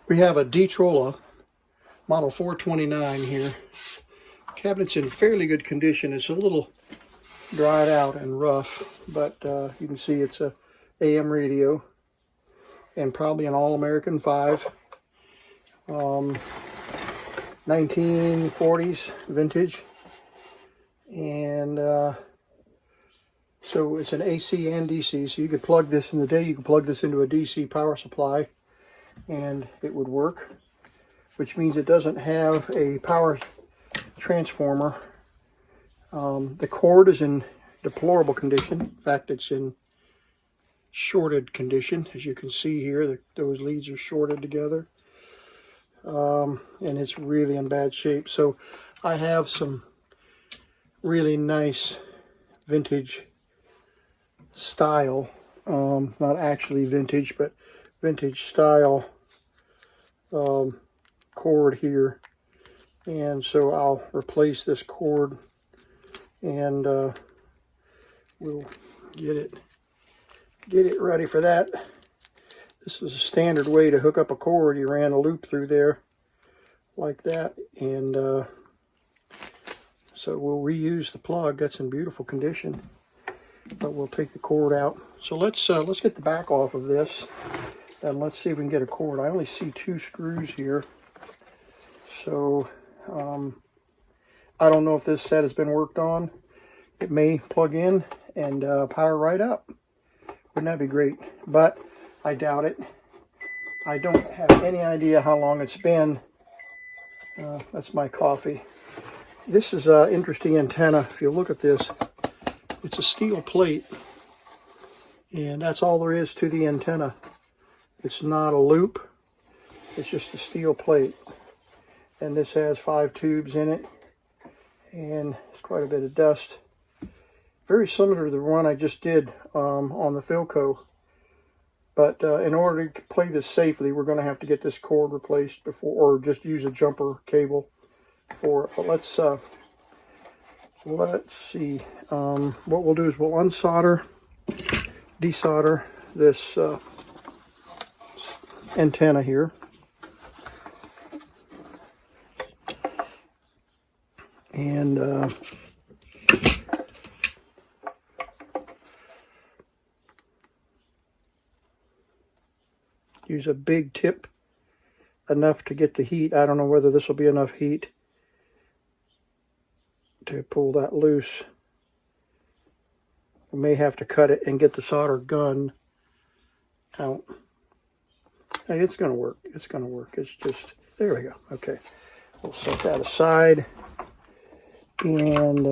We have a Detrola model 429 here. Cabinet's in fairly good condition. It's a little dried out and rough, but you can see it's a AM radio and probably an All-American 5. 1940s vintage. And so it's an AC and DC, so you could plug this in the day, you could plug this into a DC power supply and it would work, which means it doesn't have a power transformer. The cord is in deplorable condition. In fact, it's in shorted condition. As you can see here, those leads are shorted together. And it's really in bad shape. So I have some really nice vintage style, not actually vintage, but vintage style cord here, and so I'll replace this cord and we'll get it ready for that. This is a standard way to hook up a cord. You ran a loop through there like that, and so we'll reuse the plug. That's in beautiful condition, but we'll take the cord out. So let's get the back off of this and let's see if we can get a cord. I only see 2 screws here, so I don't know if this set has been worked on. It may plug in and power right up. Wouldn't that be great? But I doubt it. I don't have any idea how long it's been. That's my coffee. This is an interesting antenna. If you look at this, it's a steel plate, and that's all there is to the antenna. It's not a loop, it's just a steel plate. And this has 5 tubes in it, and it's quite a bit of dust. Very similar to the one I just did on the Philco. But in order to play this safely, we're going to have to get this cord replaced before, or just use a jumper cable for it. But let's see. What we'll do is we'll unsolder, desolder this antenna here. And use a big tip, enough to get the heat. I don't know whether this will be enough heat to pull that loose. We may have to cut it and get the solder gun out. Hey, it's going to work. It's going to work. It's just, there we go. Okay. We'll set that aside. And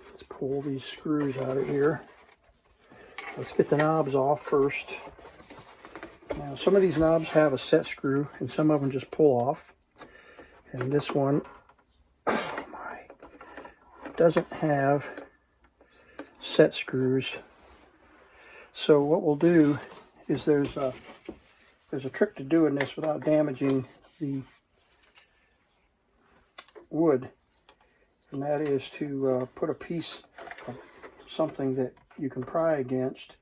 let's pull these screws out of here. Let's get the knobs off first. Now, some of these knobs have a set screw, and some of them just pull off. And this one, oh my, doesn't have set screws. So what we'll do is there's a trick to doing this without damaging the wood, and that is to put a piece of something that you can pry against,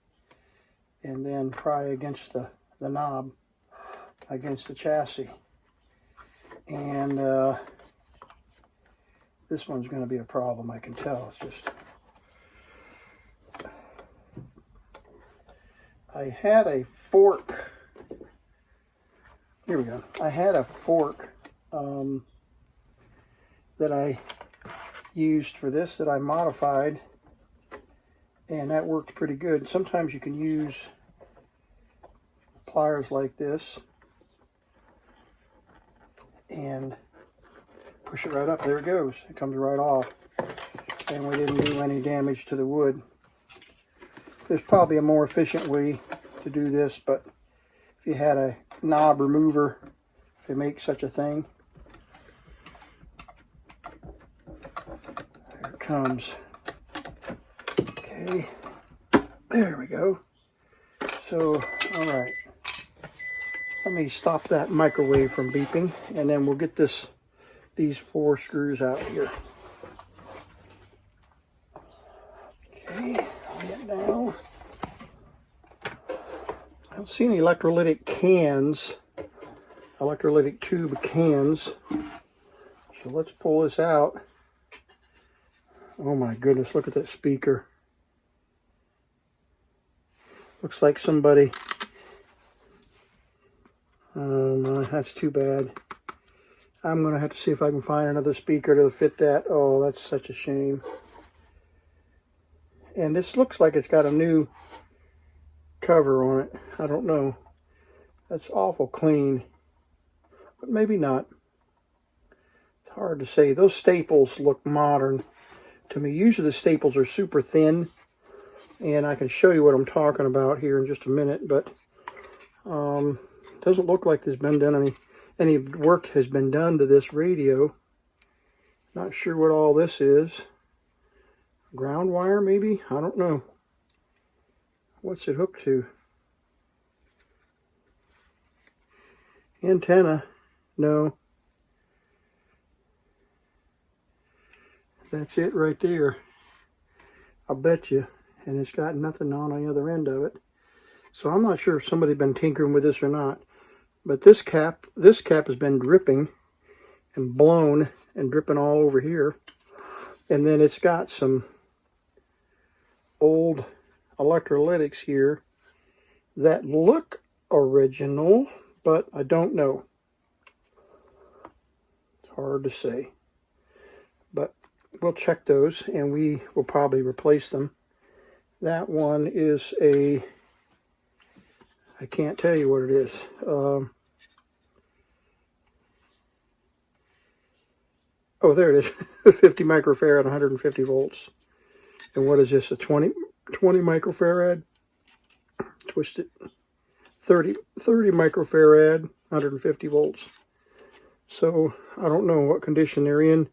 and then pry against the knob against the chassis. And this one's going to be a problem, I can tell. It's just, I had a fork. Here we go. I had a fork that I used for this that I modified, and that worked pretty good. Sometimes you can use pliers like this and push it right up. There it goes. It comes right off, and we didn't do any damage to the wood. There's probably a more efficient way to do this, but if you had a knob remover, if you make such a thing, there it comes. Okay, there we go. So, all right, let me stop that microwave from beeping, and then we'll get these 4 screws out here. Okay, lay it down. don't see any electrolytic cans, electrolytic tube cans. So let's pull this out. Oh my goodness, look at that speaker. Looks like somebody, oh no, that's too bad. I'm going to have to see if I can find another speaker to fit that. Oh, that's such a shame. And this looks like it's got a new cover on it. I don't know. That's awful clean, but maybe not. It's hard to say. Those staples look modern to me. Usually the staples are super thin, and I can show you what I'm talking about here in just a minute, but it doesn't look like there's been done any work has been done to this radio. Not sure what all this is. Ground wire maybe? I don't know. What's it hooked to? Antenna? No. That's it right there. I'll bet you. And it's got nothing on the other end of it. So I'm not sure if somebody's been tinkering with this or not. But this cap has been dripping and blown and dripping all over here. And then it's got some old electrolytics here that look original, but I don't know. It's hard to say. But we'll check those and we will probably replace them. That one is a, I can't tell you what it is. Oh, there it is. 50 microfarad, 150 volts. And what is this? A 20 microfarad? Twisted. 30 microfarad, 150 volts. So I don't know what condition they're in,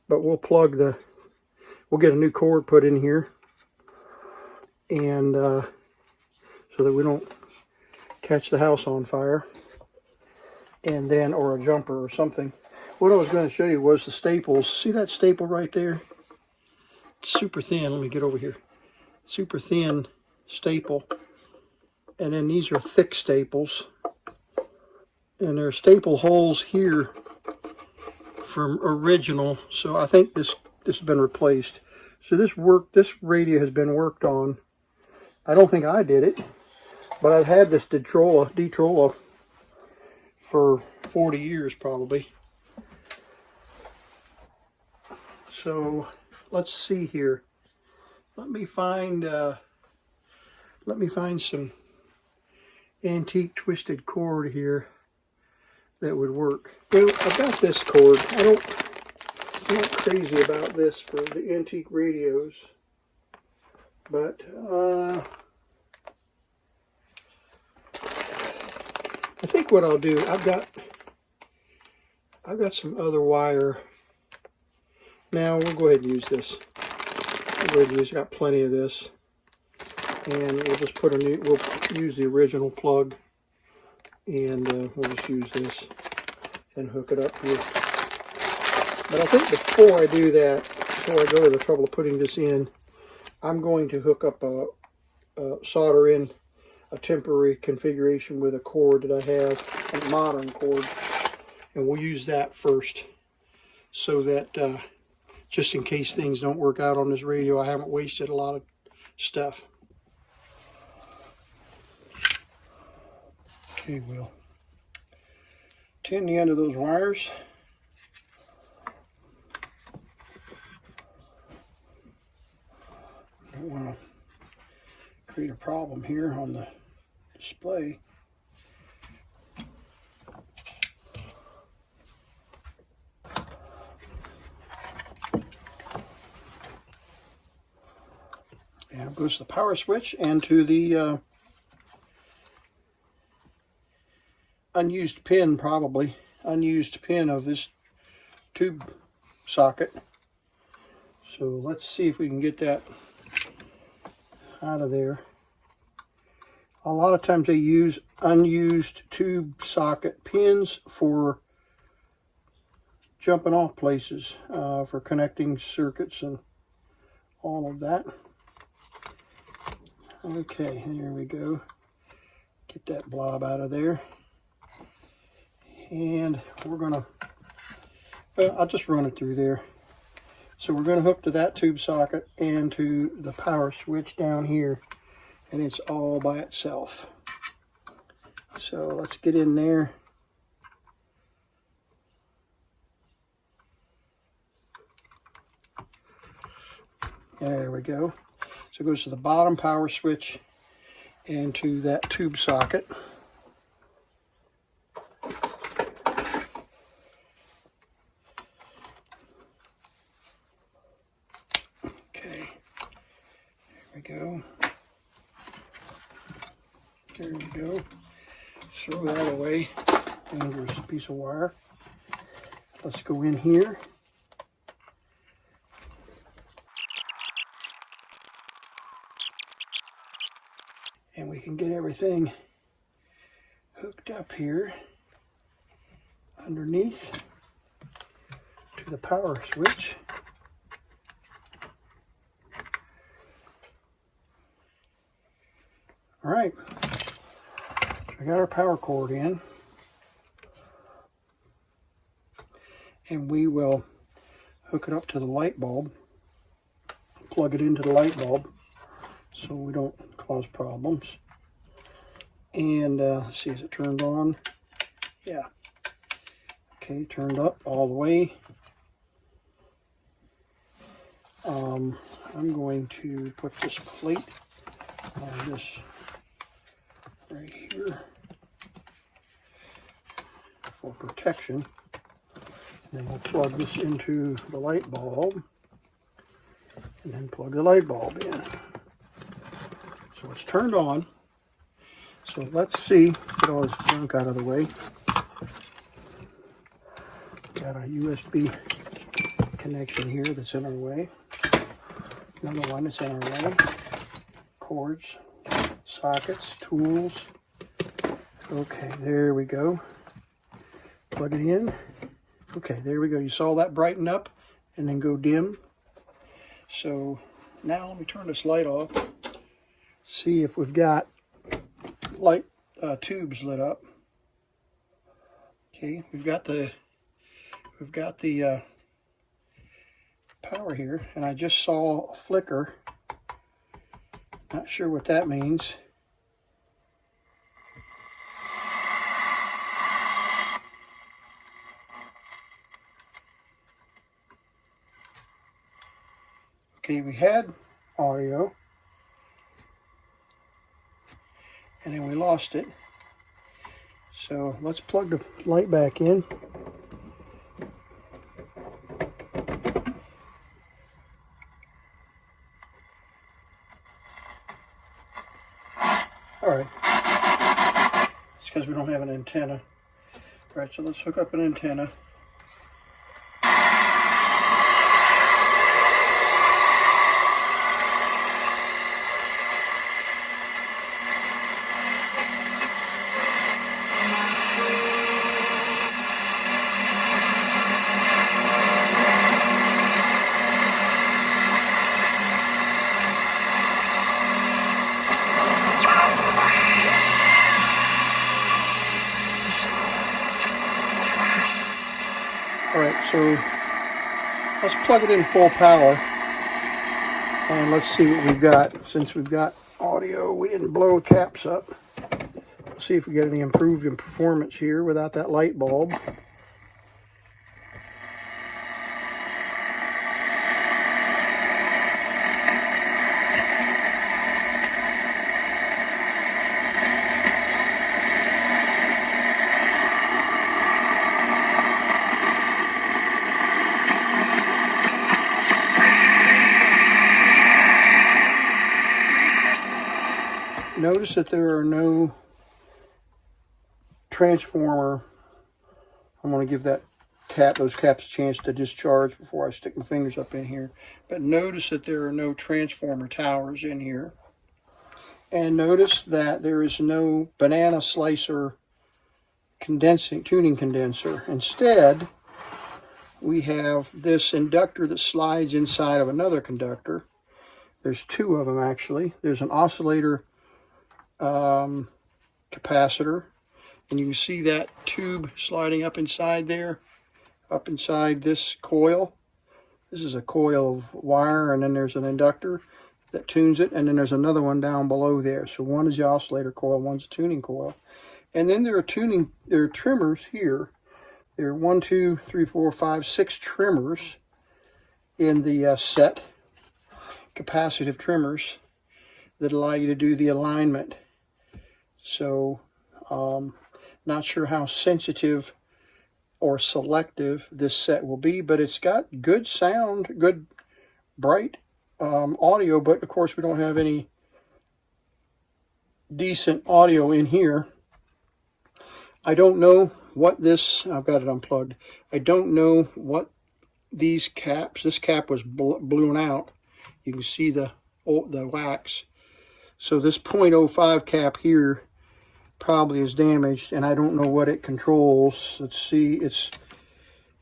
but we'll get a new cord put in here, and so that we don't catch the house on fire, and then, or a jumper or something. What I was going to show you was the staples. See that staple right there? It's super thin. Let me get over here. Super thin staple. And then these are thick staples. And there are staple holes here from original. So I think this has been replaced. So this radio has been worked on. I don't think I did it, but I've had this Detrola for 40 years probably. So let's see here. Let me find some antique twisted cord here that would work. Well, I've got this cord. I'm not crazy about this for the antique radios, but I think what I'll do, I've got some other wire. Now we'll go ahead and use this. Got plenty of this, and we'll just put we'll use the original plug, and we'll just use this and hook it up here. But I think before I do that, before I go to the trouble of putting this in, I'm going to hook up solder in a temporary configuration with a cord that I have, a modern cord, and we'll use that first, so that just in case things don't work out on this radio, I haven't wasted a lot of stuff. Okay, we'll tin the end of those wires. Don't want to create a problem here on the display. And it goes to the power switch and to the unused pin, probably unused pin of this tube socket. So let's see if we can get that out of there. A lot of times they use unused tube socket pins for jumping off places, for connecting circuits and all of that. Okay, here we go. Get that blob out of there. And we're gonna, well, I'll just run it through there. So we're gonna hook to that tube socket and to the power switch down here, and it's all by itself. So let's get in there. There we go. So it goes to the bottom power switch and to that tube socket. Okay, there we go. There we go. Throw that away. And there's a piece of wire. Let's go in here. And we can get everything hooked up here underneath to the power switch. All right, we got our power cord in, and we will hook it up to the light bulb, plug it into the light bulb so we don't cause problems. And let's see, is it turned on? Yeah. Okay, turned up all the way. I'm going to put this plate on this right here for protection. And then we'll plug this into the light bulb and then plug the light bulb in. So it's turned on. So let's see, get all this junk out of the way. Got a USB connection here that's in our way. Another one that's in our way. Cords, sockets, tools. Okay, there we go. Plug it in. Okay, there we go. You saw that brighten up and then go dim. So now let me turn this light off. See if we've got light tubes lit up. Okay, we've got the power here, and I just saw a flicker. Not sure what that means. Okay, we had audio, and then we lost it. So let's plug the light back in. All right, it's because we don't have an antenna. All right, so let's hook up an antenna. Alright, so let's plug it in full power and let's see what we've got. Since we've got audio, we didn't blow caps up. Let's see if we get any improved in performance here without that light bulb. Notice that there are no transformer. I'm going to give those caps a chance to discharge before I stick my fingers up in here. But notice that there are no transformer towers in here. And notice that there is no banana slicer tuning condenser. Instead, we have this inductor that slides inside of another conductor. There's two of them actually. There's an oscillator capacitor. And you can see that tube sliding up inside there, up inside this coil. This is a coil of wire, and then there's an inductor that tunes it, and then there's another one down below there. So one is the oscillator coil, one's a tuning coil. And then there are trimmers here. There are 1, 2, 3, 4, 5, 6 trimmers in the set, capacitive trimmers that allow you to do the alignment. So not sure how sensitive or selective this set will be, but it's got good sound, good bright audio, but of course we don't have any decent audio in here. I don't know what this, I've got it unplugged, I don't know what these caps, this cap was blown out. You can see the wax. So this 0.05 cap here probably is damaged, and I don't know what it controls. Let's see, it's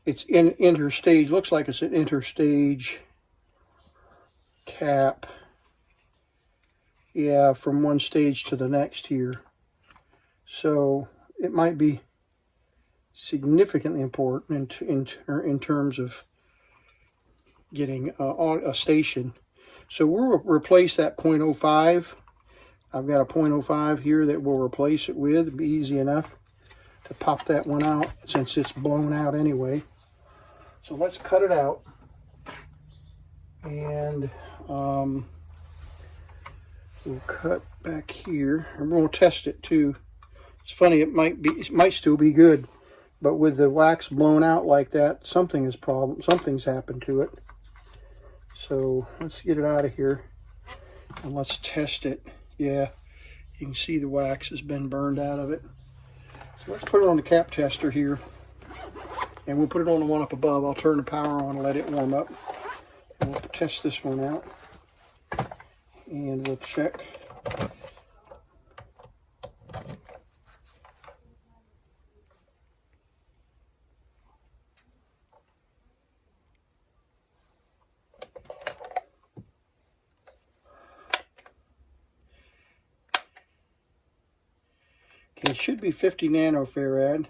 in interstage, looks like it's an interstage cap. Yeah, from one stage to the next here. So it might be significantly important in terms of getting a station. So we'll replace that 0.05. I've got a 0.05 here that we'll replace it with. It'll be easy enough to pop that one out since it's blown out anyway. So let's cut it out, and we'll cut back here, and we'll test it too. It's funny, it might still be good, but with the wax blown out like that, something's happened to it. So let's get it out of here and let's test it. Yeah, you can see the wax has been burned out of it. So let's put it on the cap tester here, and we'll put it on the one up above. I'll turn the power on and let it warm up, and we'll test this one out, and we'll check. It should be 50 nanofarad,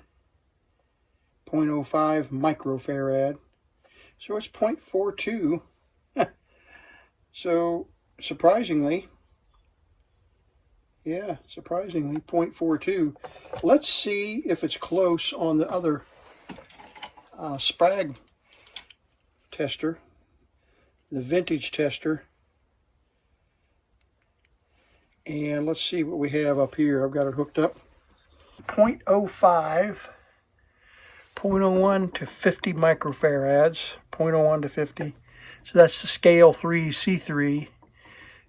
0.05 microfarad. So it's 0.42. So surprisingly, yeah, surprisingly 0.42. Let's see if it's close on the other Sprague tester, the vintage tester. And let's see what we have up here. I've got it hooked up. 0.05, 0.01 to 50 microfarads, 0.01 to 50. So that's the scale 3, C3.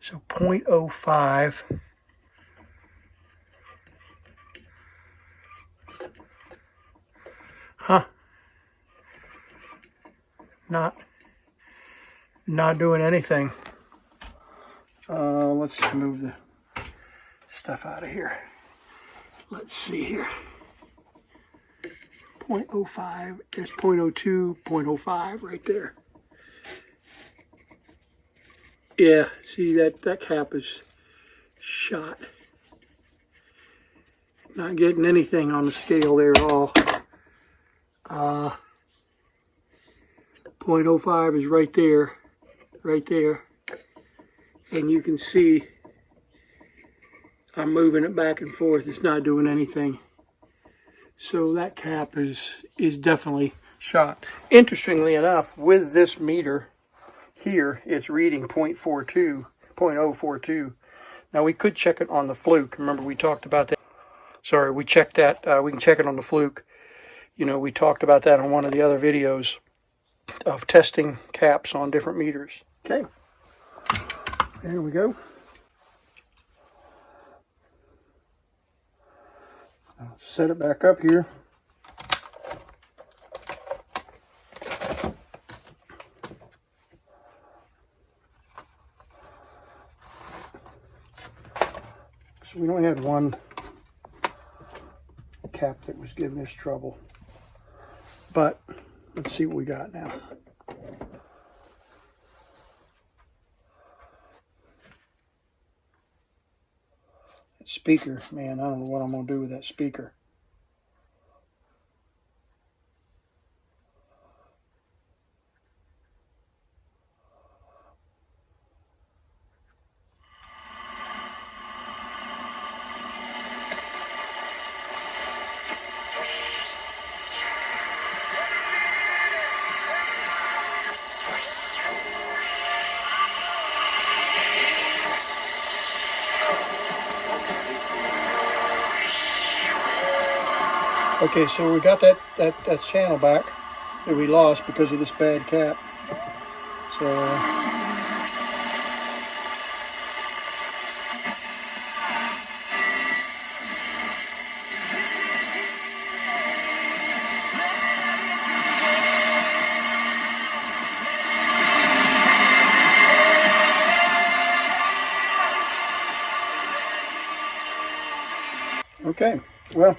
So 0.05. Huh. Not doing anything. Let's move the stuff out of here. Let's see here. 0.05, there's 0.02, 0.05 right there. Yeah, see that cap is shot. Not getting anything on the scale there at all. 0.05 is right there, and you can see I'm moving it back and forth. It's not doing anything. So that cap is definitely shot. Interestingly enough, with this meter here, it's reading 0.42. Now we could check it on the fluke. Remember we talked about that. Sorry, we checked that. We can check it on the fluke. You know, we talked about that on one of the other videos of testing caps on different meters. Okay, there we go. I'll set it back up here. So we only had one cap that was giving us trouble, but let's see what we got now. Speaker, man, I don't know what I'm going to do with that speaker. Okay, so we got that channel back that we lost because of this bad cap. So okay, well,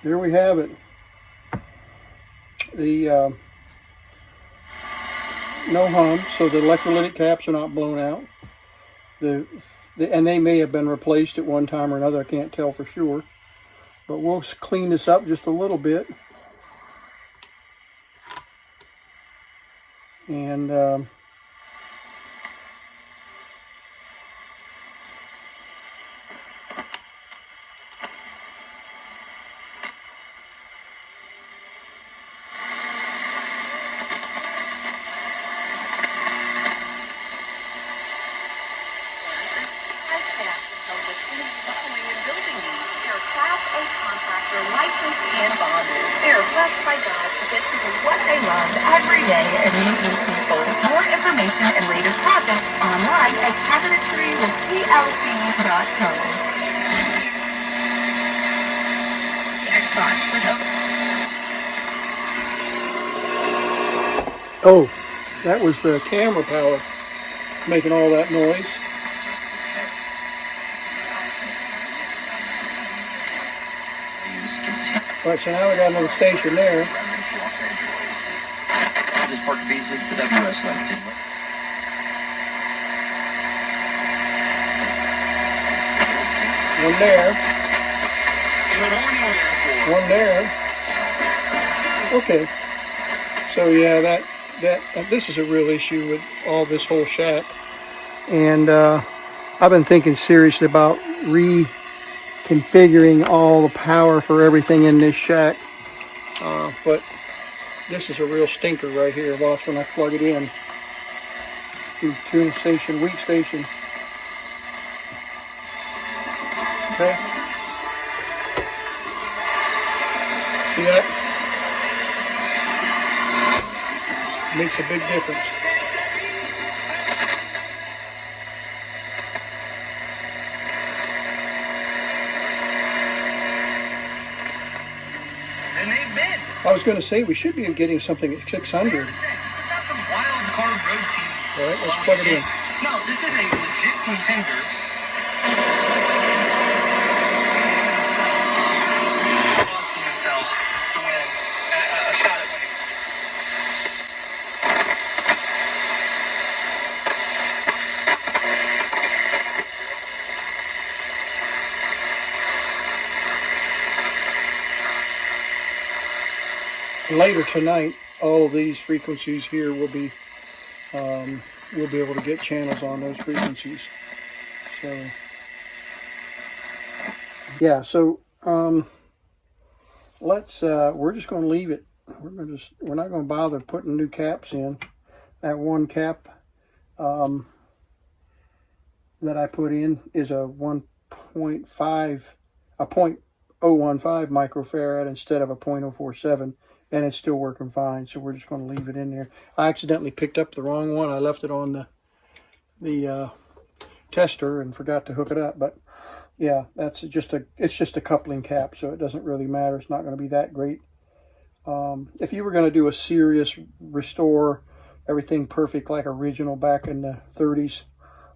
there we have it. The no hum, so the electrolytic caps are not blown out. And they may have been replaced at one time or another. I can't tell for sure. But we'll clean this up just a little bit. And They are blessed by God to get to do what they love every day and meet new people. More information and latest projects online at cabinetryWithPLC.com. oh, that was the camera power making all that noise. All right, so now we got another station there. One there. One there. Okay. So yeah, this is a real issue with all this whole shack, and I've been thinking seriously about reconfiguring all the power for everything in this shack. But this is a real stinker right here. Watch when I plug it in. Tune station, weak station. Okay. See that? Makes a big difference. I was going to say we should be getting something at 600. All right, let's plug it in. No, this is a legit contender. Later tonight, all of these frequencies here will be we'll be able to get channels on those frequencies. So yeah, so let's we're just going to leave it. We're not going to bother putting new caps in. That one cap that I put in is a 0.015 microfarad instead of a 0.047. And it's still working fine, so we're just going to leave it in there. I accidentally picked up the wrong one. I left it on the tester and forgot to hook it up. But yeah, it's just a coupling cap, so it doesn't really matter. It's not going to be that great. If you were going to do a serious restore, everything perfect like original back in the 30s,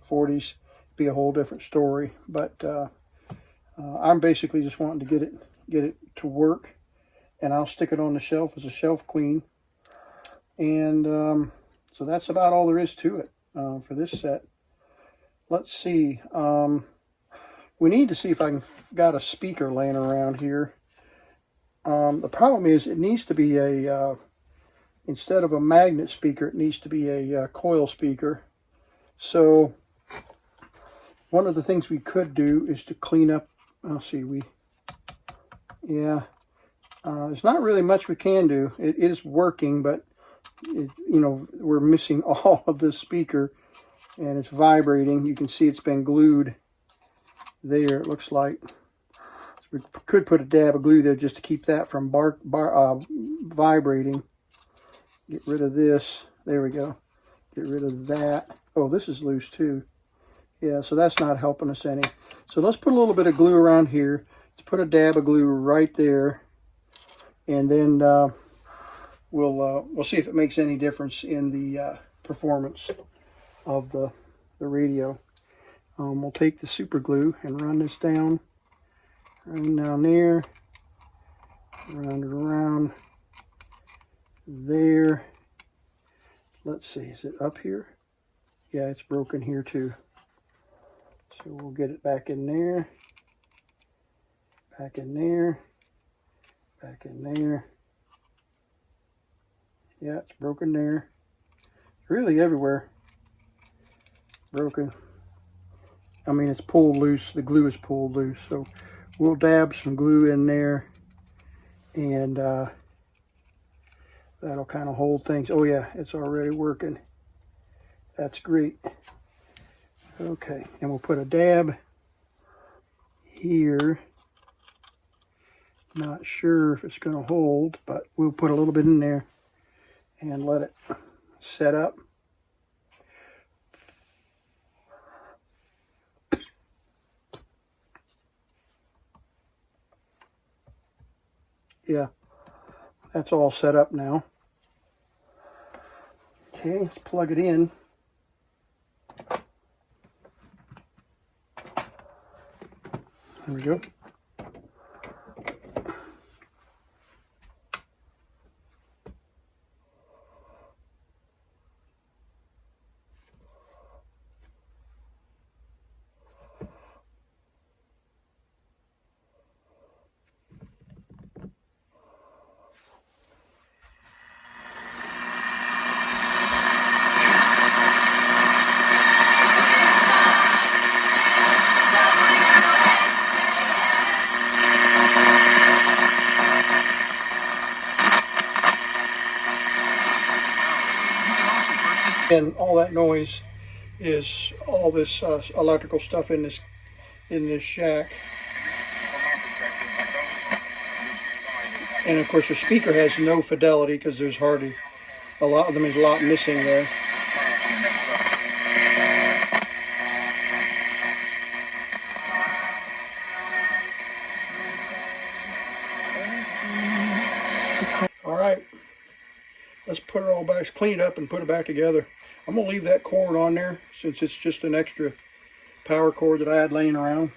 40s, it'd be a whole different story. But I'm basically just wanting to get it to work. And I'll stick it on the shelf as a shelf queen. And so that's about all there is to it for this set. Let's see. We're we need to see if I can got a speaker laying around here. The problem is it needs to be a, instead of a magnet speaker, it needs to be a coil speaker. So one of the things we could do is to clean up, I'll see, there's not really much we can do. It is working, but we're missing all of this speaker, and it's vibrating. You can see it's been glued there, it looks like. So we could put a dab of glue there just to keep that from vibrating. Get rid of this. There we go. Get rid of that. Oh, this is loose too. Yeah, so that's not helping us any. So let's put a little bit of glue around here. Let's put a dab of glue right there, and then we'll see if it makes any difference in the performance of the radio. We'll take the super glue and run this down there, run it around there. Let's see, is it up here? Yeah, it's broken here too. So we'll get it back in there, back in there, back in there. Yeah, it's broken there. Really everywhere. Broken. I mean, it's pulled loose. The glue is pulled loose. So we'll dab some glue in there, and that'll kind of hold things. Oh yeah, it's already working. That's great. Okay, and we'll put a dab here. Not sure if it's going to hold, but we'll put a little bit in there and let it set up. Yeah, that's all set up now. Okay, let's plug it in. There we go. And all that noise is all this electrical stuff in this shack. And of course the speaker has no fidelity because there's hardly a lot of them. There's a lot missing there. All right, let's put it all back, clean it up and put it back together. I'm going to leave that cord on there since it's just an extra power cord that I had laying around.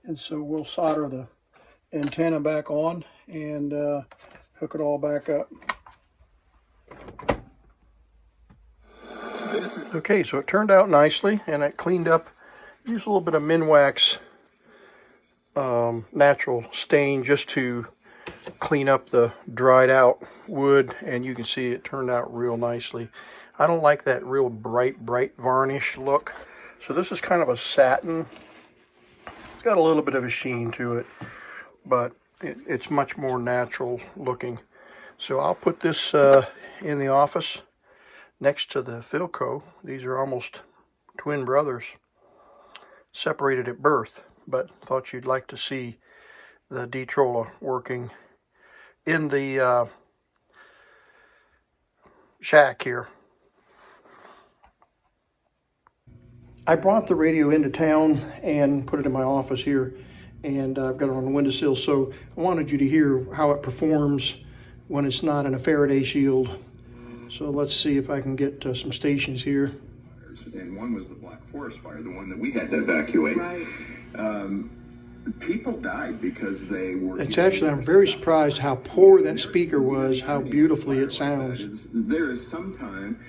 And so we'll solder the antenna back on and hook it all back up. Okay, so it turned out nicely, and it cleaned up. Used a little bit of Minwax natural stain just to clean up the dried out wood, and you can see it turned out real nicely. I don't like that real bright varnish look, so this is kind of a satin. It's got a little bit of a sheen to it, but it's much more natural looking. So I'll put this in the office next to the Philco. These are almost twin brothers, separated at birth, but thought you'd like to see the Detrola working in the shack here. I brought the radio into town and put it in my office here, and I've got it on the windowsill, so I wanted you to hear how it performs when it's not in a Faraday shield. So let's see if I can get some stations here. And one was the Black Forest fire, the one that we had to evacuate. Right. People died because they were... It's actually, I'm very surprised how poor that speaker was, how beautifully it sounds. There is some time...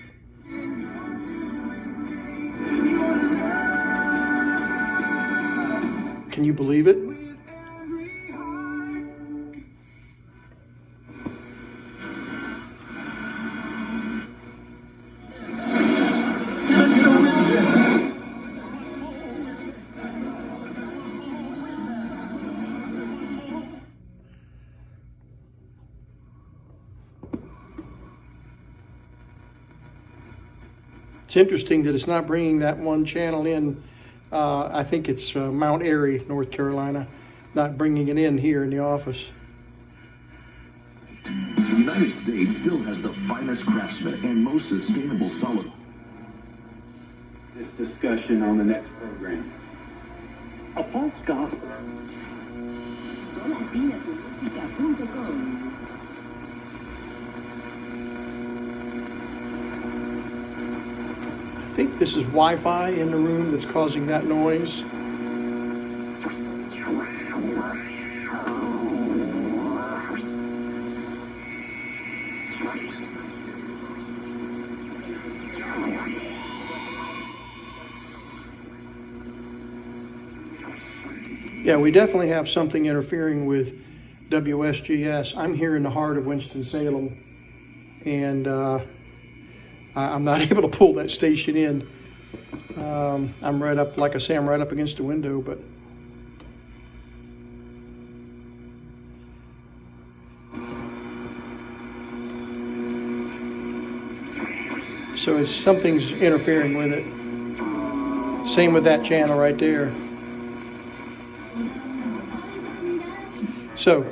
Can you believe it? It's interesting that it's not bringing that one channel in. I think it's Mount Airy, North Carolina, not bringing it in here in the office. The United States still has the finest craftsmen and most sustainable solid. This discussion on the next program. A false gospel. I think this is Wi-Fi in the room that's causing that noise. Yeah, we definitely have something interfering with WSGS. I'm here in the heart of Winston-Salem, and I'm not able to pull that station in. I'm right up, like I say, I'm right up against the window, but so it's something's interfering with it. Same with that channel right there. So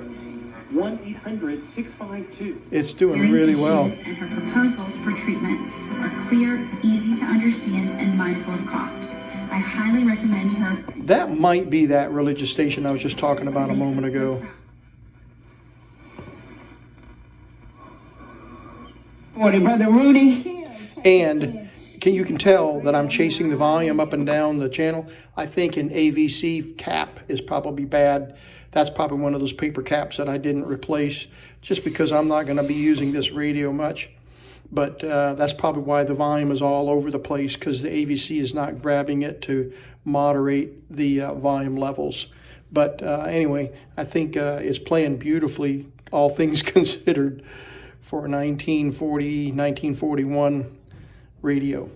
1-800-652. it's doing really well. And her proposals for treatment are clear, easy to understand, and mindful of cost. I highly recommend her. That might be that religious station I was just talking about a moment ago. Brother Rudy. And you can tell that I'm chasing the volume up and down the channel. I think an AVC cap is probably bad. That's probably one of those paper caps that I didn't replace just because I'm not going to be using this radio much. But that's probably why the volume is all over the place, because the AVC is not grabbing it to moderate the volume levels. But anyway, I think it's playing beautifully, all things considered, for a 1940, 1941 radio.